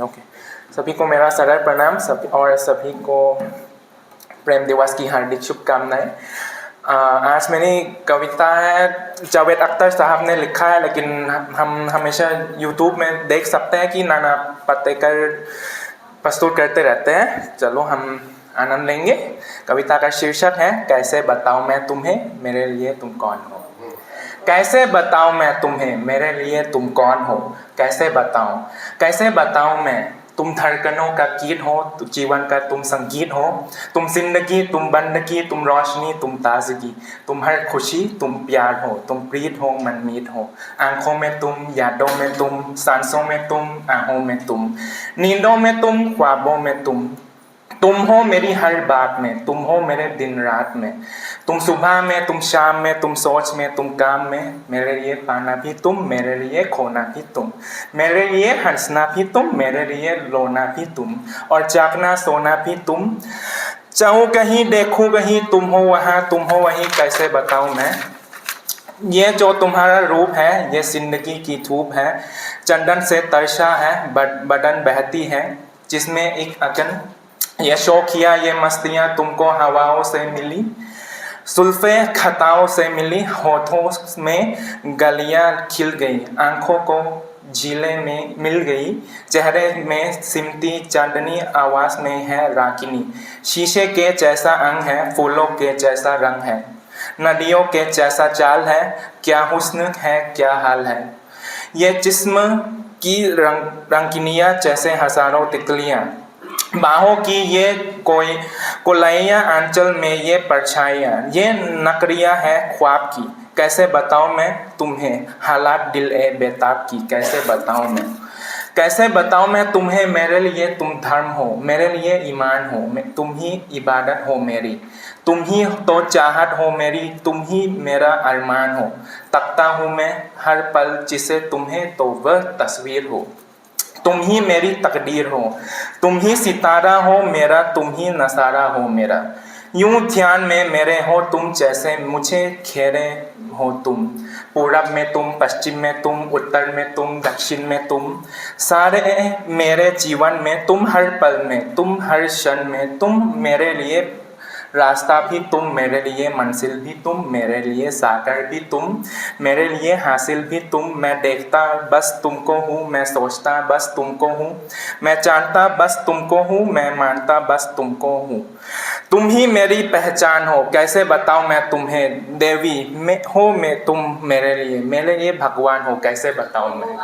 Okay, सभी को मेरा सादर प्रणाम और सभी को प्रेम दिवस की हार्दिक शुभकामनाएं। आज मेरी कविता है, जावेद अख्तर साहब ने लिखा है, लेकिन हम हमेशा यूट्यूब में देख सकते हैं कि नाना पाटेकर प्रस्तुत करते रहते हैं। चलो हम आनंद लेंगे। कविता का शीर्षक है कैसे बताऊं मैं तुम्हें मेरे लिए तुम कौन हो। कैसे बताऊं मैं तुम्हें मेरे लिए तुम कौन हो। कैसे बताऊं मैं तुम धड़कनों का गीत हो, जीवन का तुम संगीत हो। तुम जिंदगी, तुम बंदगी, तुम रोशनी, तुम ताजगी, तुम हर खुशी, तुम प्यार हो, तुम प्रीत हो, मनमीत हो। आंखों में तुम, यादों में तुम, सांसों में तुम, आहों में तुम, नींदों में तुम, ख्वाबों में तुम हो मेरी हर बात में, तुम हो मेरे दिन रात में। तुम सुबह में, तुम शाम में, तुम सोच में, तुम काम में। मेरे लिए पाना भी तुम, मेरे लिए खोना भी तुम, मेरे लिए हंसना भी तुम, मेरे लिए रोना भी तुम, और जागना सोना भी तुम। चाहूँ कहीं, देखूँ कहीं, तुम हो वहाँ, तुम हो वहीं। कैसे बताऊँ मैं ये जो तुम्हारा रूप है, ये जिंदगी की धूप है। चंदन से तरसा है बदन बहती है, जिसमें एक अगन। ये शौकिया, ये मस्तियाँ तुमको हवाओं से मिली, सुल्फे खताओं से मिली। होठों में गलियां खिल गई, आंखों को झीलें में मिल गई। चेहरे में सिमटी चांदनी, आवाज में है रागिनी। शीशे के जैसा अंग है, फूलों के जैसा रंग है, नदियों के जैसा चाल है। क्या हुस्न है, क्या हाल है। ये जिस्म की रंगीनियाँ जैसे हजारों तितलियाँ, बाहों की ये कोई कोलैया, आंचल में ये परछाइयाँ, ये नकरियाँ है ख्वाब की। कैसे बताऊँ मैं तुम्हें हालात दिल ए बेताब की। कैसे बताऊँ मैं तुम्हें मेरे लिए तुम धर्म हो, मेरे लिए ईमान हो, तुम ही इबादत हो मेरी, तुम ही तो चाहत हो मेरी, तुम ही मेरा अरमान हो। तकता हूँ मैं हर पल जिसे तुम्हें, तो वह तस्वीर हो। तुम ही मेरी तकदीर हो, तुम ही सितारा हो मेरा, तुम ही नजारा हो मेरा। यूं ध्यान में मेरे हो तुम, जैसे मुझे घेरे हो तुम। पूरब में तुम, पश्चिम में तुम, उत्तर में तुम, दक्षिण में तुम। सारे मेरे जीवन में तुम, हर पल में तुम, हर क्षण में तुम। मेरे लिए रास्ता भी तुम, मेरे लिए मंजिल भी तुम, मेरे लिए सागर भी तुम, मेरे लिए हासिल भी तुम। मैं देखता बस तुमको हूँ, मैं सोचता बस तुमको हूँ, मैं जानता बस तुमको हूँ, मैं मानता बस तुमको हूँ। तुम ही मेरी पहचान हो। कैसे बताऊँ मैं तुम्हें देवी में हो, मैं तुम मेरे लिए भगवान हो। कैसे बताऊँ मैं।